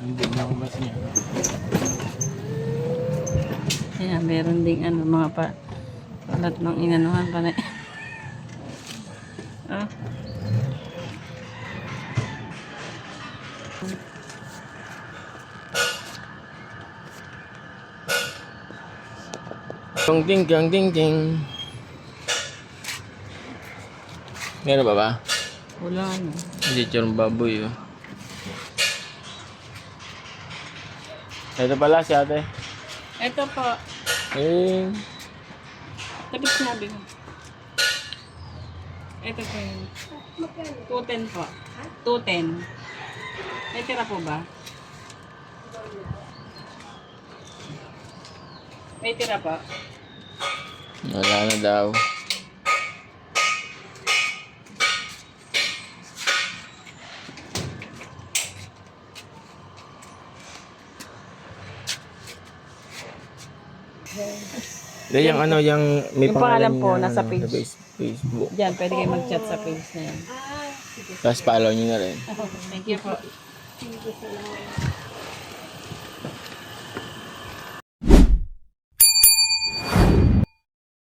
Hindi na ubas niya. Kaya meron ding ano, mga palat ng inanuhan pa na. Ah. Ding ding ding ding. Meron ba ba? Wala ano. Hindi yung baboy oh. Ito pala si ate. Ito po. Eh, Tapos sinabi mo. Ito po yun. 210 po. 210. May tira po ba? May tira pa. wala na daw. Yung ano, yung may Yung pangalan po, niya, nasa ano, page. sa Facebook. Diyan, pwede kayo mag-chat sa page na yan. Tapos follow nyo na rin. Thank you po.